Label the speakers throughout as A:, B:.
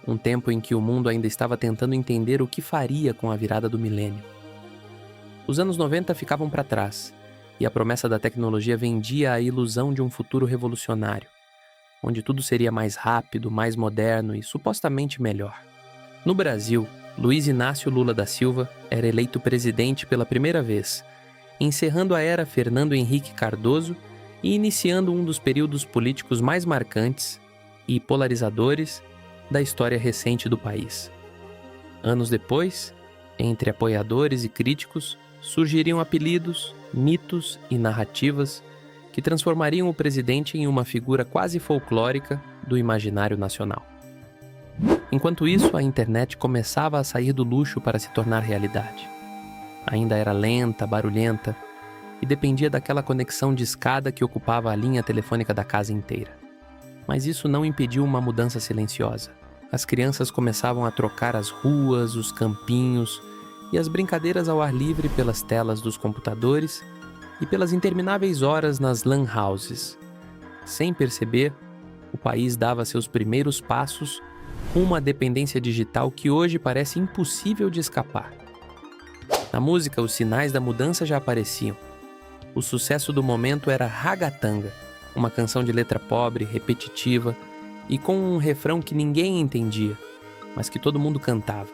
A: um tempo em que o mundo ainda estava tentando entender o que faria com a virada do milênio. Os anos 90 ficavam para trás, e a promessa da tecnologia vendia a ilusão de um futuro revolucionário, onde tudo seria mais rápido, mais moderno e supostamente melhor. No Brasil, Luiz Inácio Lula da Silva era eleito presidente pela primeira vez, encerrando a era Fernando Henrique Cardoso e iniciando um dos períodos políticos mais marcantes e polarizadores da história recente do país. Anos depois, entre apoiadores e críticos, surgiriam apelidos, mitos e narrativas que transformariam o presidente em uma figura quase folclórica do imaginário nacional. Enquanto isso, a internet começava a sair do luxo para se tornar realidade. Ainda era lenta, barulhenta e dependia daquela conexão discada que ocupava a linha telefônica da casa inteira. Mas isso não impediu uma mudança silenciosa. As crianças começavam a trocar as ruas, os campinhos e as brincadeiras ao ar livre pelas telas dos computadores e pelas intermináveis horas nas lan houses. Sem perceber, o país dava seus primeiros passos rumo à dependência digital que hoje parece impossível de escapar. Na música, os sinais da mudança já apareciam. O sucesso do momento era Ragatanga, uma canção de letra pobre, repetitiva e com um refrão que ninguém entendia, mas que todo mundo cantava.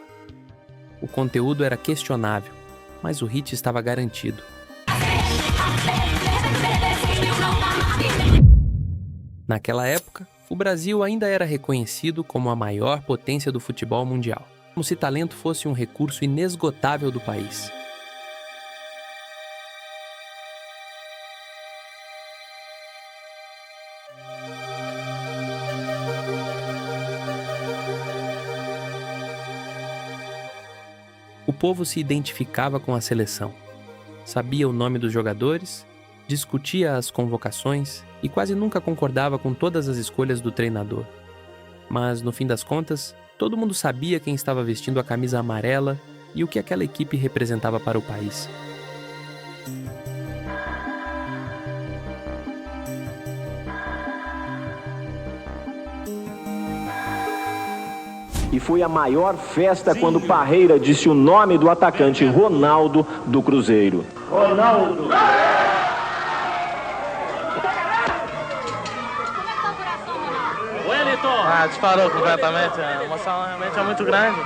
A: O conteúdo era questionável, mas o hit estava garantido. Naquela época, o Brasil ainda era reconhecido como a maior potência do futebol mundial, como se talento fosse um recurso inesgotável do país. O povo se identificava com a seleção, sabia o nome dos jogadores, discutia as convocações e quase nunca concordava com todas as escolhas do treinador. Mas, no fim das contas, todo mundo sabia quem estava vestindo a camisa amarela e o que aquela equipe representava para o país.
B: E foi a maior festa quando Parreira disse o nome do atacante Ronaldo do Cruzeiro.
C: Ronaldo!
D: Disparou completamente, a emoção realmente é muito grande.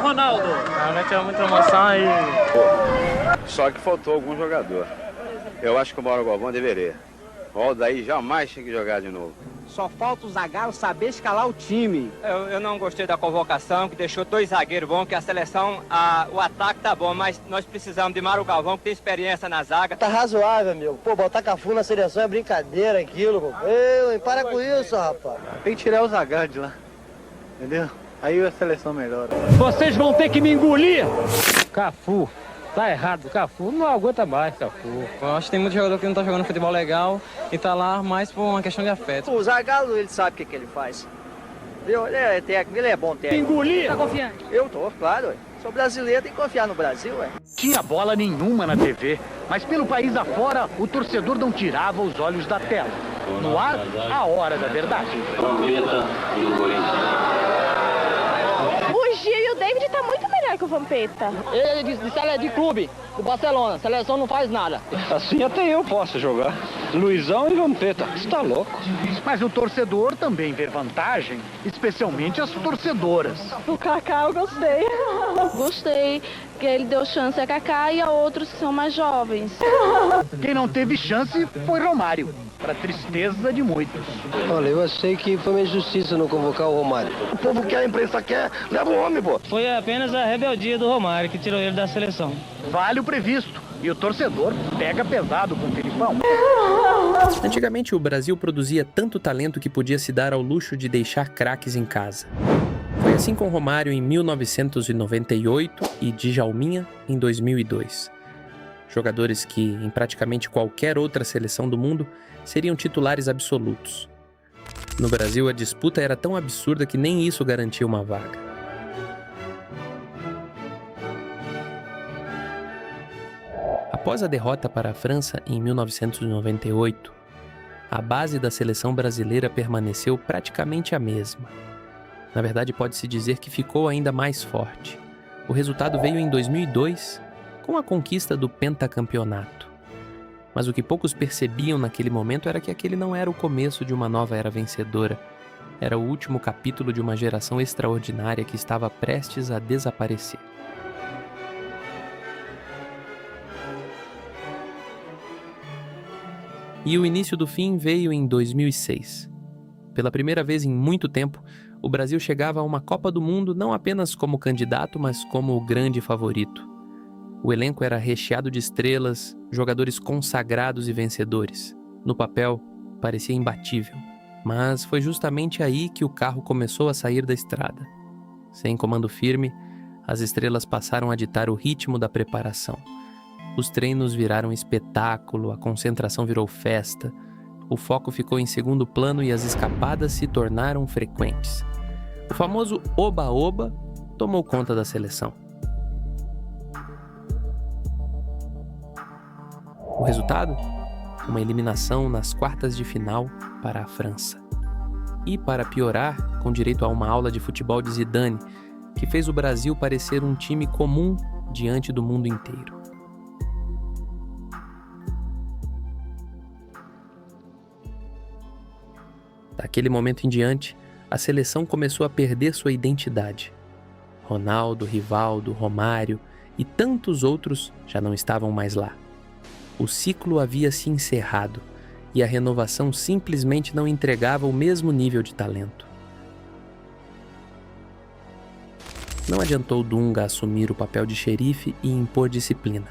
C: Ronaldo!
D: Realmente é muita emoção e...
E: Só que faltou algum jogador. Eu acho que o Mauro Galvão deveria. O Aldair jamais tinha que jogar de novo.
F: Só falta o Zagallo saber escalar o time.
G: Eu não gostei da convocação, que deixou 2 zagueiros bons, que a seleção, o ataque tá bom, mas nós precisamos de Mauro Galvão, que tem experiência na zaga.
H: Tá razoável, meu. Pô, botar Cafu na seleção é brincadeira aquilo, pô. Ei, para com isso, rapaz.
I: Tem que tirar o Zagallo de lá, entendeu? Aí a seleção melhora.
C: Vocês vão ter que me engolir! Cafu. Tá errado, Cafu não aguenta mais, Cafu.
D: Eu acho que tem muito jogador que não tá jogando futebol legal e tá lá mais por uma questão de afeto.
H: O Zagallo, ele sabe o que ele faz. Viu? Ele é técnico, ele é bom técnico.
C: Engolir! Tá confiante?
H: Eu tô, claro, ué. Sou brasileiro, tem que confiar no Brasil, ué.
C: Tinha bola nenhuma na TV, mas pelo país afora, o torcedor não tirava os olhos da tela. No ar, a hora da verdade.
J: O Gil e o David tá muito melhor que o Vampeta.
H: Ele é de clube, do Barcelona. Seleção não faz nada.
I: Assim até eu posso jogar. Luizão e Vampeta. Você tá louco?
C: Mas o torcedor também vê vantagem, especialmente as torcedoras.
J: O Kaká eu gostei.
K: Gostei, que ele deu chance a Kaká e a outros que são mais jovens.
C: Quem não teve chance foi Romário, para tristeza de muitos.
H: Olha, eu achei que foi uma injustiça não convocar o Romário.
I: O povo quer, a imprensa quer, leva o homem, pô.
D: Foi apenas a rebeldia do Romário que tirou ele da seleção.
C: Vale o previsto. E o torcedor pega pesado com o Filipão.
A: Antigamente, o Brasil produzia tanto talento que podia se dar ao luxo de deixar craques em casa. Foi assim com Romário em 1998 e Djalminha em 2002. Jogadores que, em praticamente qualquer outra seleção do mundo, seriam titulares absolutos. No Brasil, a disputa era tão absurda que nem isso garantia uma vaga. Após a derrota para a França em 1998, a base da seleção brasileira permaneceu praticamente a mesma. Na verdade, pode-se dizer que ficou ainda mais forte. O resultado veio em 2002, com a conquista do pentacampeonato. Mas o que poucos percebiam naquele momento era que aquele não era o começo de uma nova era vencedora. Era o último capítulo de uma geração extraordinária que estava prestes a desaparecer. E o início do fim veio em 2006. Pela primeira vez em muito tempo, o Brasil chegava a uma Copa do Mundo não apenas como candidato, mas como o grande favorito. O elenco era recheado de estrelas, jogadores consagrados e vencedores. No papel, parecia imbatível. Mas foi justamente aí que o carro começou a sair da estrada. Sem comando firme, as estrelas passaram a ditar o ritmo da preparação. Os treinos viraram espetáculo, a concentração virou festa, o foco ficou em segundo plano e as escapadas se tornaram frequentes. O famoso oba-oba tomou conta da seleção. O resultado? Uma eliminação nas quartas de final para a França. E, para piorar, com direito a uma aula de futebol de Zidane, que fez o Brasil parecer um time comum diante do mundo inteiro. Daquele momento em diante, a seleção começou a perder sua identidade. Ronaldo, Rivaldo, Romário e tantos outros já não estavam mais lá. O ciclo havia se encerrado e a renovação simplesmente não entregava o mesmo nível de talento. Não adiantou Dunga assumir o papel de xerife e impor disciplina.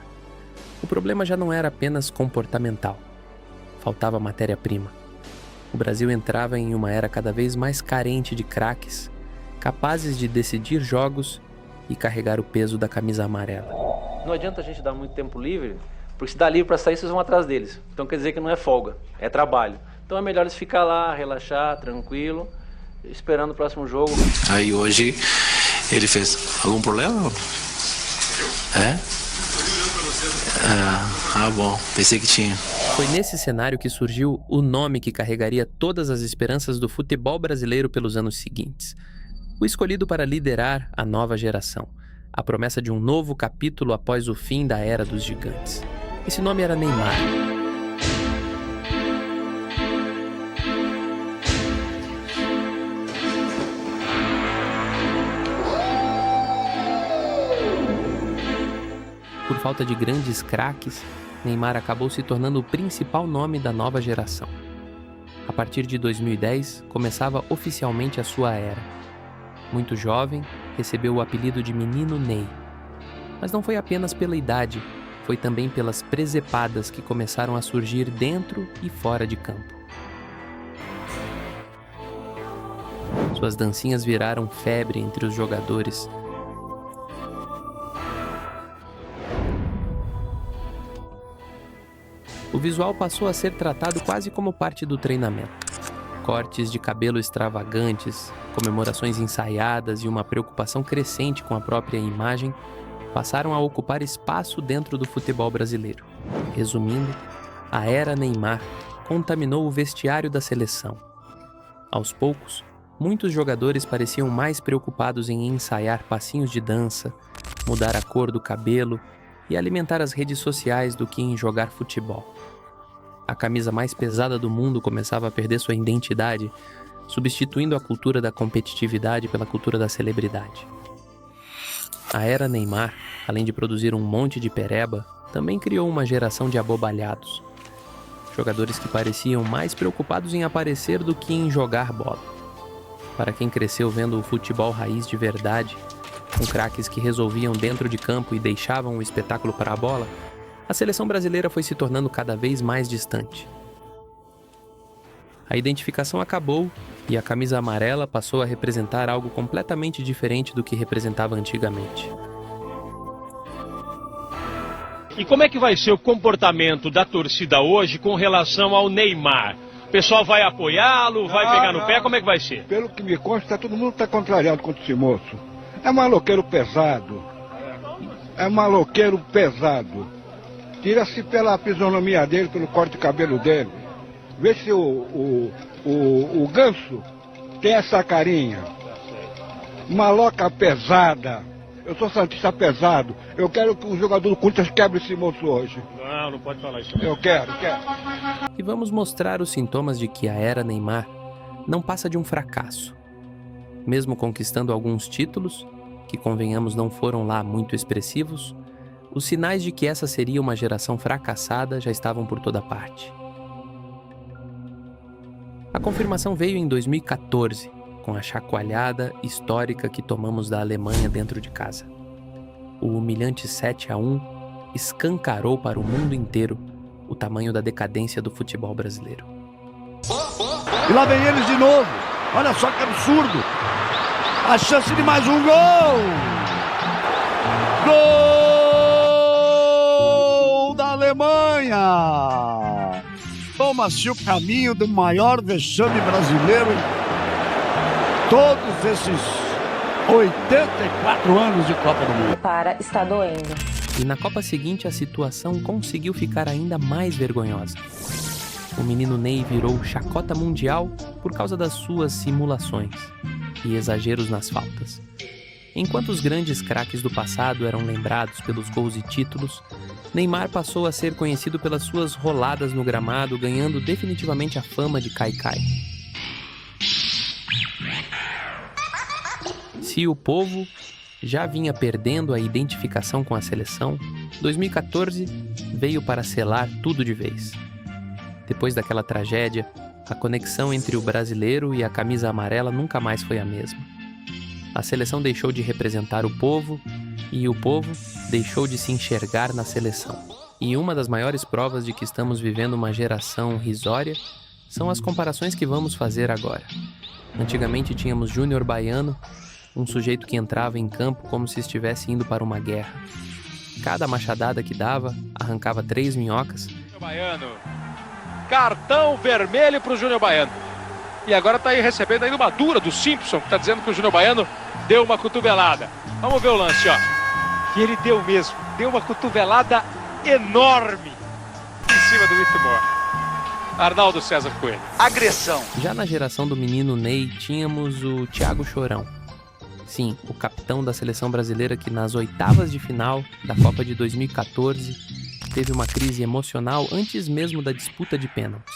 A: O problema já não era apenas comportamental. Faltava matéria-prima. O Brasil entrava em uma era cada vez mais carente de craques, capazes de decidir jogos e carregar o peso da camisa amarela.
L: Não adianta a gente dar muito tempo livre, porque se dá livre para sair, vocês vão atrás deles. Então quer dizer que não é folga, é trabalho. Então é melhor eles ficar lá, relaxar, tranquilo, esperando o próximo jogo.
M: Aí hoje ele fez algum problema? Bom, pensei que tinha.
A: Foi nesse cenário que surgiu o nome que carregaria todas as esperanças do futebol brasileiro pelos anos seguintes. O escolhido para liderar a nova geração. A promessa de um novo capítulo após o fim da Era dos Gigantes. Esse nome era Neymar. Por falta de grandes craques, Neymar acabou se tornando o principal nome da nova geração. A partir de 2010, começava oficialmente a sua era. Muito jovem, recebeu o apelido de Menino Ney. Mas não foi apenas pela idade, foi também pelas presepadas que começaram a surgir dentro e fora de campo. Suas dancinhas viraram febre entre os jogadores. O visual passou a ser tratado quase como parte do treinamento. Cortes de cabelo extravagantes, comemorações ensaiadas e uma preocupação crescente com a própria imagem passaram a ocupar espaço dentro do futebol brasileiro. Resumindo, a era Neymar contaminou o vestiário da seleção. Aos poucos, muitos jogadores pareciam mais preocupados em ensaiar passinhos de dança, mudar a cor do cabelo e alimentar as redes sociais do que em jogar futebol. A camisa mais pesada do mundo começava a perder sua identidade, substituindo a cultura da competitividade pela cultura da celebridade. A era Neymar, além de produzir um monte de pereba, também criou uma geração de abobalhados. Jogadores que pareciam mais preocupados em aparecer do que em jogar bola. Para quem cresceu vendo o futebol raiz de verdade, com craques que resolviam dentro de campo e deixavam o espetáculo para a bola, a seleção brasileira foi se tornando cada vez mais distante. A identificação acabou e a camisa amarela passou a representar algo completamente diferente do que representava antigamente.
N: E como é que vai ser o comportamento da torcida hoje com relação ao Neymar? O pessoal vai apoiá-lo, vai pegar no pé, como é que vai ser?
O: Pelo que me consta, todo mundo está contrariado contra esse moço. É maloqueiro pesado. É maloqueiro pesado. Tira-se pela fisionomia dele, pelo corte de cabelo dele. Vê se o Ganso tem essa carinha. Maloca pesada. Eu sou santista pesado. Eu quero que o jogador do Corinthians quebre esse moço hoje.
N: Não pode falar isso.
O: Eu quero.
A: E vamos mostrar os sintomas de que a era Neymar não passa de um fracasso. Mesmo conquistando alguns títulos, que convenhamos não foram lá muito expressivos, os sinais de que essa seria uma geração fracassada já estavam por toda parte. A confirmação veio em 2014, com a chacoalhada histórica que tomamos da Alemanha dentro de casa. O humilhante 7-1 escancarou para o mundo inteiro o tamanho da decadência do futebol brasileiro.
P: E lá vem eles de novo. Olha só que absurdo. A chance de mais um gol. Gol da Alemanha. Toma-se o caminho do maior vexame brasileiro em todos esses 84 anos de Copa do Mundo.
J: Está doendo.
A: E na Copa seguinte a situação conseguiu ficar ainda mais vergonhosa. O menino Ney virou chacota mundial por causa das suas simulações e exageros nas faltas. Enquanto os grandes craques do passado eram lembrados pelos gols e títulos, Neymar passou a ser conhecido pelas suas roladas no gramado, ganhando definitivamente a fama de Caicai. Se o povo já vinha perdendo a identificação com a seleção, 2014 veio para selar tudo de vez. Depois daquela tragédia, a conexão entre o brasileiro e a camisa amarela nunca mais foi a mesma. A seleção deixou de representar o povo e o povo deixou de se enxergar na seleção. E uma das maiores provas de que estamos vivendo uma geração risória são as comparações que vamos fazer agora. Antigamente tínhamos Júnior Baiano, um sujeito que entrava em campo como se estivesse indo para uma guerra. Cada machadada que dava, arrancava 3 minhocas.
N: Baiano. Cartão vermelho para o Júnior Baiano. E agora está aí recebendo ainda uma dura do Simpson, que está dizendo que o Júnior Baiano deu uma cotovelada. Vamos ver o lance, ó. Que ele deu mesmo. Deu uma cotovelada enorme em cima do Whitmore. Arnaldo César Coelho. Agressão.
A: Já na geração do menino Ney, tínhamos o Thiago Chorão. Sim, o capitão da seleção brasileira que nas oitavas de final da Copa de 2014 teve uma crise emocional antes mesmo da disputa de pênaltis.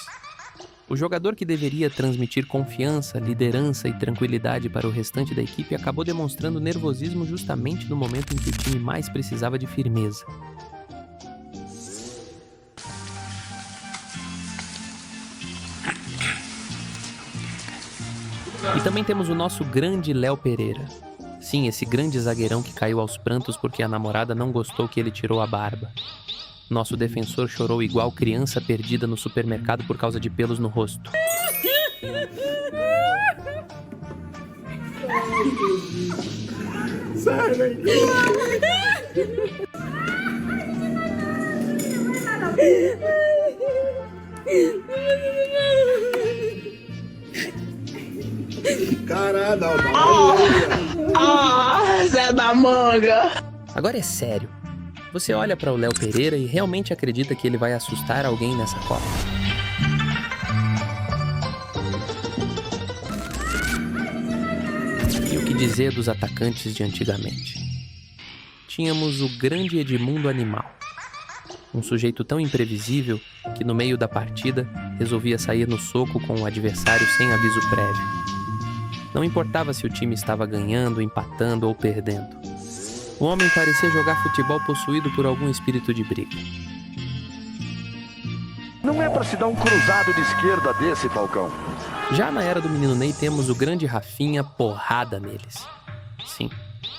A: O jogador que deveria transmitir confiança, liderança e tranquilidade para o restante da equipe acabou demonstrando nervosismo justamente no momento em que o time mais precisava de firmeza. E também temos o nosso grande Léo Pereira. Sim, esse grande zagueirão que caiu aos prantos porque a namorada não gostou que ele tirou a barba. Nosso defensor chorou igual criança perdida no supermercado por causa de pelos no rosto.
P: Sai daqui. Caralho,
F: Zé da Manga.
A: Agora é sério. Você olha para o Léo Pereira e realmente acredita que ele vai assustar alguém nessa Copa? E o que dizer dos atacantes de antigamente? Tínhamos o grande Edmundo Animal. Um sujeito tão imprevisível que no meio da partida resolvia sair no soco com o adversário sem aviso prévio. Não importava se o time estava ganhando, empatando ou perdendo. O homem parecia jogar futebol possuído por algum espírito de briga.
P: Não é pra se dar um cruzado de esquerda desse, Falcão.
A: Já na era do menino Ney temos o grande Rafinha porrada neles. Sim,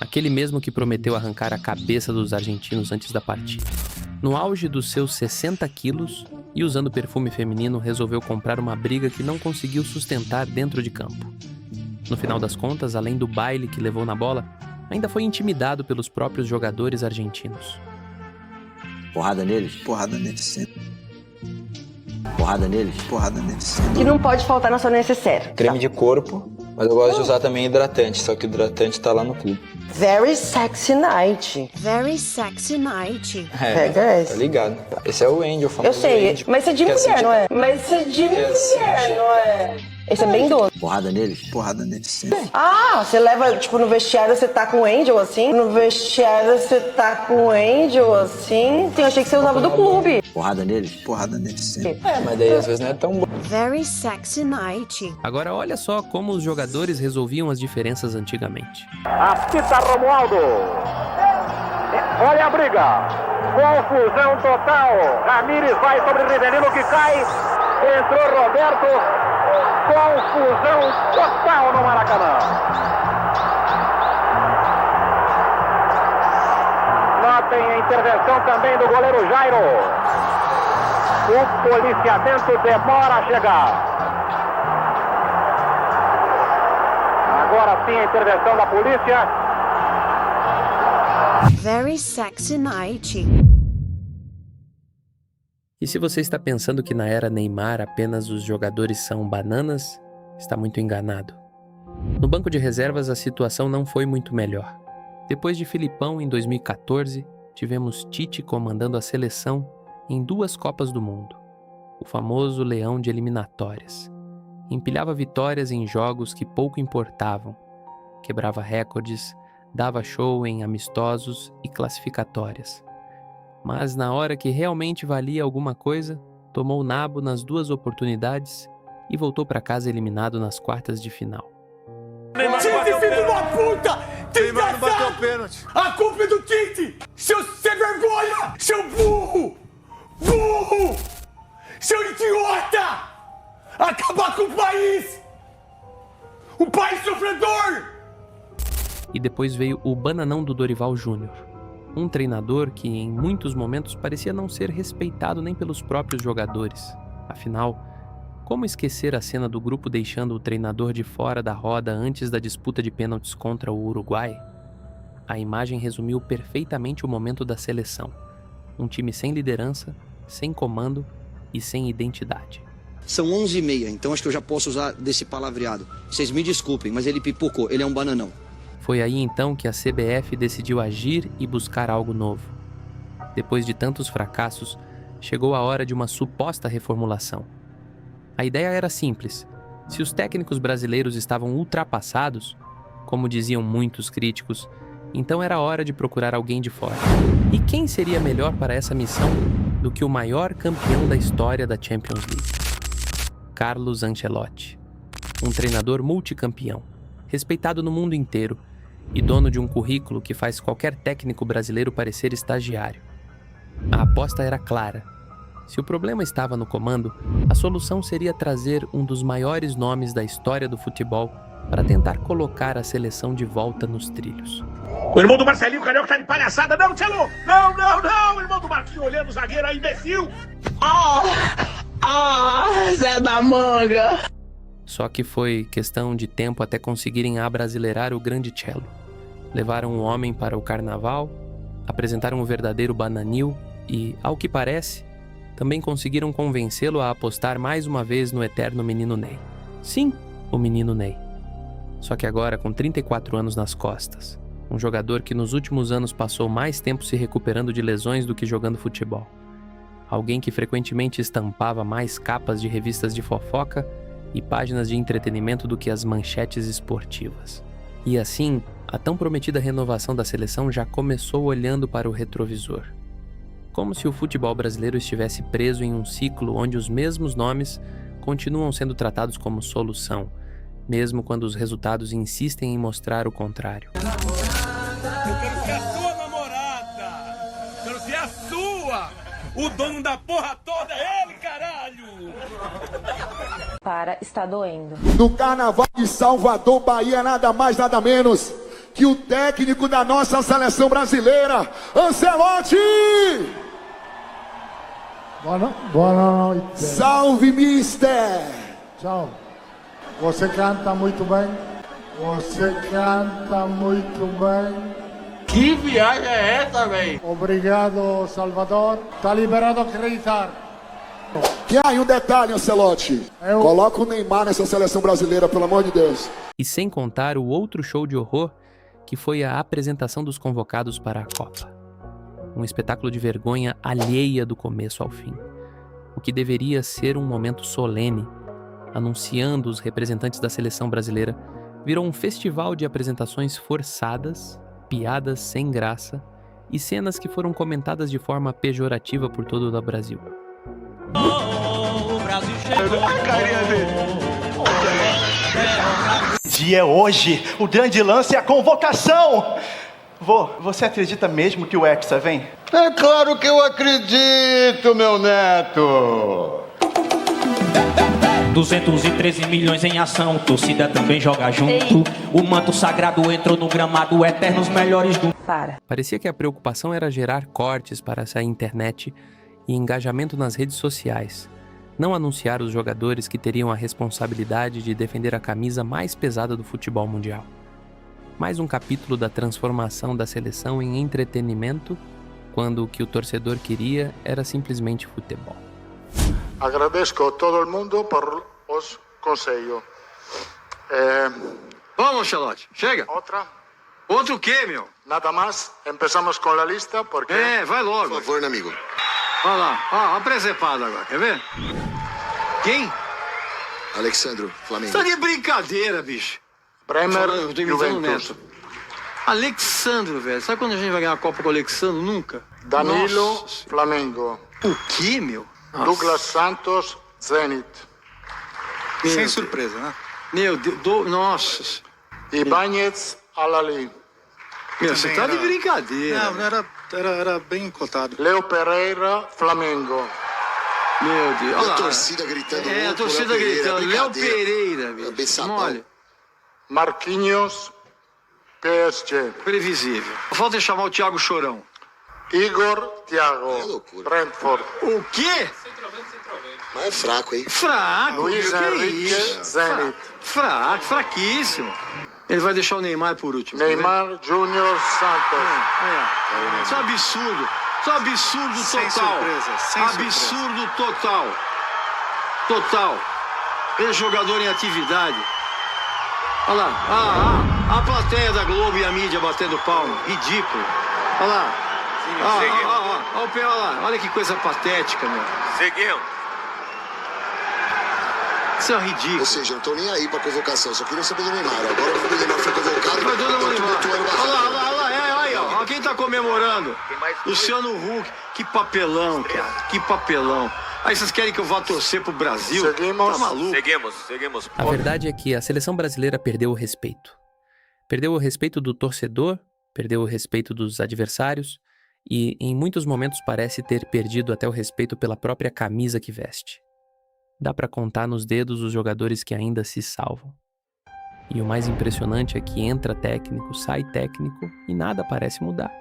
A: aquele mesmo que prometeu arrancar a cabeça dos argentinos antes da partida. No auge dos seus 60 quilos e usando perfume feminino, resolveu comprar uma briga que não conseguiu sustentar dentro de campo. No final das contas, além do baile que levou na bola, ainda foi intimidado pelos próprios jogadores argentinos.
Q: Porrada neles sempre. Porrada neles sempre.
J: Que não pode faltar na sua necessaire.
Q: Creme de corpo, mas eu gosto de usar também hidratante, só que o hidratante tá lá no clube.
J: Very sexy night.
K: Very sexy night.
J: Pega esse.
Q: Tá ligado. Esse é o Angel, famoso
J: Eu sei,
Q: Angel.
J: mas isso é de mulher, não é? Mas isso é de mulher, não é? Esse é bem doce.
Q: Porrada neles? Porrada neles, sim.
J: Ah, você leva, tipo, no vestiário você tá com o Angel assim? No vestiário você tá com o Angel assim? Eu achei que você usava do clube.
Q: Porrada neles? Porrada neles, sim. Mas daí às vezes não é tão bom.
R: Very sexy night.
A: Agora olha só como os jogadores resolviam as diferenças antigamente.
B: Apita Romualdo. Olha a briga. Confusão total. Ramírez vai sobre Rivelino que cai. Entrou Roberto. Confusão total no Maracanã. Notem a intervenção também do goleiro Jairo. O policiamento demora a chegar. Agora sim a intervenção da polícia.
R: Very sexy night.
A: E se você está pensando que na era Neymar apenas os jogadores são bananas, está muito enganado. No banco de reservas a situação não foi muito melhor. Depois de Filipão em 2014, tivemos Tite comandando a seleção em 2 Copas do Mundo. O famoso leão de eliminatórias. Empilhava vitórias em jogos que pouco importavam. Quebrava recordes, dava show em amistosos e classificatórias. Mas na hora que realmente valia alguma coisa, tomou nabo nas 2 oportunidades e voltou para casa eliminado nas quartas de final.
P: Tite, filho de uma puta! Neymar não bateu o pênalti. A culpa é do Tite! Seu sem vergonha! Seu burro! Burro! Seu idiota! Acabar com o país! Um país sofredor!
A: E depois veio o bananão do Dorival Júnior. Um treinador que em muitos momentos parecia não ser respeitado nem pelos próprios jogadores. Afinal, como esquecer a cena do grupo deixando o treinador de fora da roda antes da disputa de pênaltis contra o Uruguai? A imagem resumiu perfeitamente o momento da seleção. Um time sem liderança, sem comando e sem identidade.
S: São 11h30, então acho que eu já posso usar desse palavreado. Vocês me desculpem, mas ele pipocou, ele é um bananão.
A: Foi aí então que a CBF decidiu agir e buscar algo novo. Depois de tantos fracassos, chegou a hora de uma suposta reformulação. A ideia era simples. Se os técnicos brasileiros estavam ultrapassados, como diziam muitos críticos, então era hora de procurar alguém de fora. E quem seria melhor para essa missão do que o maior campeão da história da Champions League? Carlos Ancelotti. Um treinador multicampeão, respeitado no mundo inteiro, e dono de um currículo que faz qualquer técnico brasileiro parecer estagiário. A aposta era clara. Se o problema estava no comando, a solução seria trazer um dos maiores nomes da história do futebol para tentar colocar a seleção de volta nos trilhos.
P: O irmão do Marcelinho Carioca tá de palhaçada. Não, Tchelo! Não, não, não! O irmão do Marquinhos olhando o zagueiro aí, imbecil!
F: Zé da Manga!
A: Só que foi questão de tempo até conseguirem abrasileirar o grande Tchelo. Levaram o homem para o carnaval, apresentaram o verdadeiro bananil e, ao que parece, também conseguiram convencê-lo a apostar mais uma vez no eterno menino Ney. Sim, o menino Ney. Só que agora com 34 anos nas costas. Um jogador que nos últimos anos passou mais tempo se recuperando de lesões do que jogando futebol. Alguém que frequentemente estampava mais capas de revistas de fofoca e páginas de entretenimento do que as manchetes esportivas. E assim, a tão prometida renovação da seleção já começou olhando para o retrovisor. Como se o futebol brasileiro estivesse preso em um ciclo onde os mesmos nomes continuam sendo tratados como solução, mesmo quando os resultados insistem em mostrar o contrário.
P: Eu quero ser a sua namorada! Quero ser a sua! O dono da porra toda é ele, caralho!
J: Para, está doendo.
T: No Carnaval de Salvador, Bahia, nada mais, nada menos que o técnico da nossa seleção brasileira, Ancelotti!
U: Boa noite.
T: Salve, mister!
U: Tchau. Você canta muito bem. Você canta muito bem.
P: Que viagem é essa, velho?
U: Obrigado, Salvador. Tá liberado a acreditar.
T: E aí, um detalhe, Ancelotti. Coloca o Neymar nessa seleção brasileira, pelo amor de Deus.
A: E sem contar o outro show de horror, que foi a apresentação dos convocados para a Copa. Um espetáculo de vergonha alheia do começo ao fim. O que deveria ser um momento solene anunciando os representantes da seleção brasileira, virou um festival de apresentações forçadas, piadas sem graça e cenas que foram comentadas de forma pejorativa por todo o Brasil.
E: O Brasil chegou. A carinha dele.
V: Dia hoje, o grande lance é a convocação. Você acredita mesmo que o Hexa vem?
T: É claro que eu acredito, meu neto.
E: 213 milhões em ação, torcida também joga junto. O manto sagrado entrou no gramado, eternos melhores do...
A: Parecia que a preocupação era gerar cortes para essa internet e engajamento nas redes sociais, não anunciar os jogadores que teriam a responsabilidade de defender a camisa mais pesada do futebol mundial. Mais um capítulo da transformação da seleção em entretenimento, quando o que o torcedor queria era simplesmente futebol.
T: Agradeço a todo mundo por os conselhos.
W: Vamos, Ancelotti, chega.
T: Outra?
W: Outro o quê, meu?
T: Nada mais. Começamos com a lista, porque...
W: vai logo.
T: Por favor, amigo.
W: Olha lá, a presepada agora, quer ver? Quem?
T: Alexandro, Flamengo.
W: Tá de brincadeira, bicho.
T: Bremer,
W: Eu tô imitando o
T: Juventus.
W: Neto. Alexandro, velho. Sabe quando a gente vai ganhar a Copa com o Alexandro? Nunca.
T: Danilo,
W: Nossa.
T: Flamengo.
W: O quê, meu? Nossa.
T: Douglas Santos, Zenit.
W: Sem surpresa, né? Meu Deus, nossa.
T: Ibáñez, Al-Ahly.
W: Meu, você tá de brincadeira.
T: Não, era bem cotado. Leo Pereira, Flamengo.
W: Meu Deus. Olha lá.
T: A torcida gritando.
W: A torcida gritando. Léo Pereira, bicho. Olha.
T: Marquinhos, PSG.
W: Previsível. Falta chamar o Thiago Chorão.
T: Igor, Thiago, Brentford.
W: O quê?
T: Mas é fraco, hein?
W: Fraco.
T: Luiz Henrique, Zenit.
W: Fraquíssimo. Ele vai deixar o Neymar por último.
T: Neymar Júnior Santos.
W: Isso é absurdo. Isso é absurdo total.
T: Sem surpresa, sem
W: absurdo total. Total. Ele é jogador em atividade. Olha lá. A plateia da Globo e a mídia batendo palma. Ridículo. Olha lá. Olha lá. Olha que coisa patética, meu.
E: Seguimos.
W: Isso é ridículo.
T: Ou seja, eu não tô nem aí pra convocação, só queria saber do Neymar. Agora o Neymar foi convocado.
W: Vai todo mundo embora. Olha lá. Aí, ó. Olha quem tá comemorando. Luciano Huck. Que papelão, cara. Que papelão. Aí vocês querem que eu vá torcer pro Brasil?
T: Seguimos.
W: Tá maluco?
E: Seguimos.
A: A verdade é que a seleção brasileira perdeu o respeito. Perdeu o respeito do torcedor, perdeu o respeito dos adversários e, em muitos momentos, parece ter perdido até o respeito pela própria camisa que veste. Dá pra contar nos dedos os jogadores que ainda se salvam. E o mais impressionante é que entra técnico, sai técnico e nada parece mudar.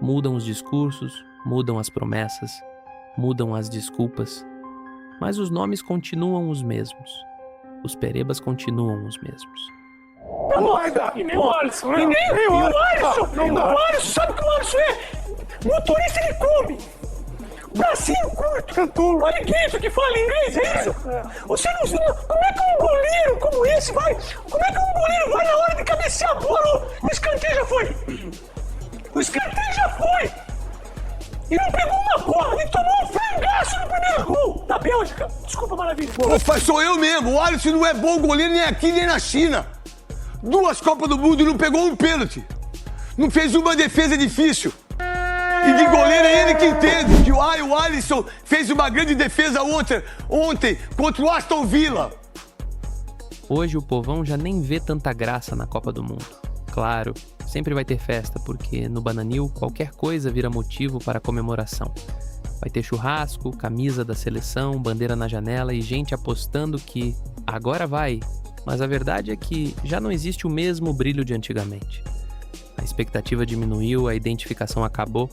A: Mudam os discursos, mudam as promessas, mudam as desculpas, mas os nomes continuam os mesmos. Os perebas continuam os mesmos.
P: E nem o Alisson, né? Nem o Alisson! O Alisson, sabe o que o Alisson é? Motorista ele come! Bracinho curto! Cantor! Alligator que fala inglês, é isso? Você não sabe como é que um goleiro como esse vai? Como é que um goleiro vai na hora de cabecear a bola? O escanteio já foi! O escanteio já foi! E não pegou uma bola, ele tomou um frangaço no primeiro gol da Bélgica! Desculpa, maravilha!
X: Sou eu mesmo, o Alisson não é bom goleiro nem aqui nem na China! 2 Copas do Mundo e não pegou um pênalti. Não fez uma defesa difícil. E de goleiro é ele que entende. Que o Alisson fez uma grande defesa ontem contra o Aston Villa.
A: Hoje o povão já nem vê tanta graça na Copa do Mundo. Claro, sempre vai ter festa, porque no Bananil qualquer coisa vira motivo para comemoração. Vai ter churrasco, camisa da seleção, bandeira na janela e gente apostando que agora vai. Mas a verdade é que já não existe o mesmo brilho de antigamente. A expectativa diminuiu, a identificação acabou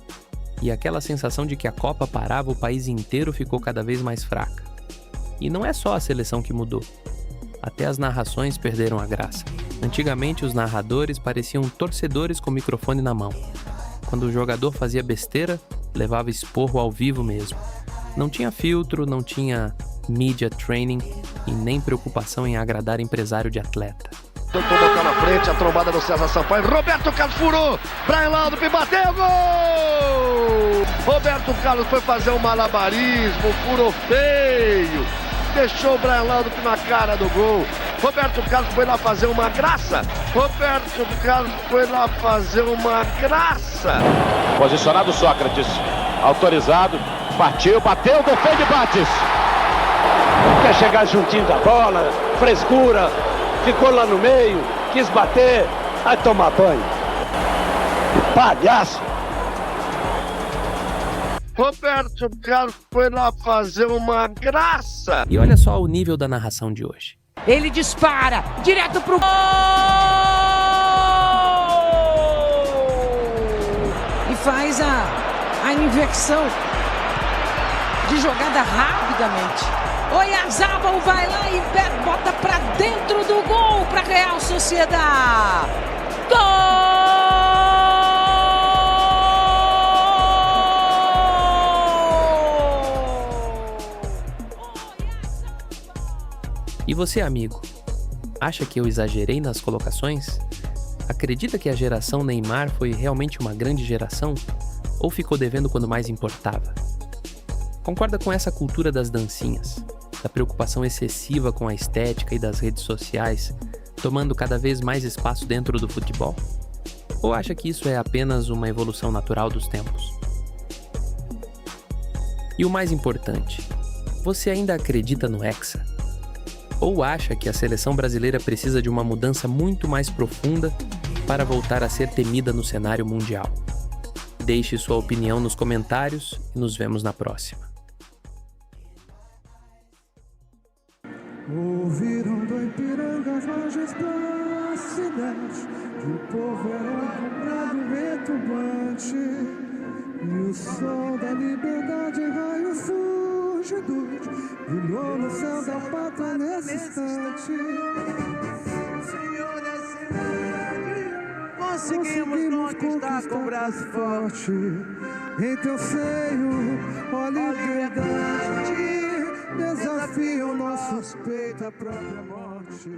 A: e aquela sensação de que a Copa parava o país inteiro ficou cada vez mais fraca. E não é só a seleção que mudou. Até as narrações perderam a graça. Antigamente os narradores pareciam torcedores com o microfone na mão. Quando o jogador fazia besteira, levava esporro ao vivo mesmo. Não tinha filtro, não tinha media training e nem preocupação em agradar empresário de atleta.
T: Tentou botar na frente, a trombada do César Sampaio. Roberto Carlos furou. Brian Laudrup bateu, gol! Roberto Carlos foi fazer um malabarismo, furou feio.
D: deixou o Brian Laudrup na cara do gol. Roberto Carlos foi lá fazer uma graça. Roberto Carlos foi lá fazer uma graça.
N: Posicionado Sócrates, autorizado, partiu, bateu, defende Bates. Quer chegar juntinho da bola, frescura, ficou lá no meio, quis bater, vai tomar banho. Palhaço.
D: Roberto Carlos foi lá fazer uma graça.
A: E olha só o nível da narração de hoje.
G: Ele dispara, direto pro gol! E faz a inversão de jogada rapidamente. Oyarzabal vai lá e bota pra dentro do gol pra Real Sociedad. Gol!
A: E você, amigo, acha que eu exagerei nas colocações? Acredita que a geração Neymar foi realmente uma grande geração? Ou ficou devendo quando mais importava? Concorda com essa cultura das dancinhas, da preocupação excessiva com a estética e das redes sociais, tomando cada vez mais espaço dentro do futebol? Ou acha que isso é apenas uma evolução natural dos tempos? E o mais importante, você ainda acredita no Hexa? Ou acha que a seleção brasileira precisa de uma mudança muito mais profunda para voltar a ser temida no cenário mundial? Deixe sua opinião nos comentários e nos vemos na próxima.
H: Ouviram do Ipiranga as margens plácidas, que o povo era comprado retumbante, e o sol da liberdade raio fugidor brilhou no céu da pátria nesse instante. Senhor da cidade, conseguimos conquistar com o braço forte. Em teu seio, ó liberdade, desafia o nosso peito à própria morte.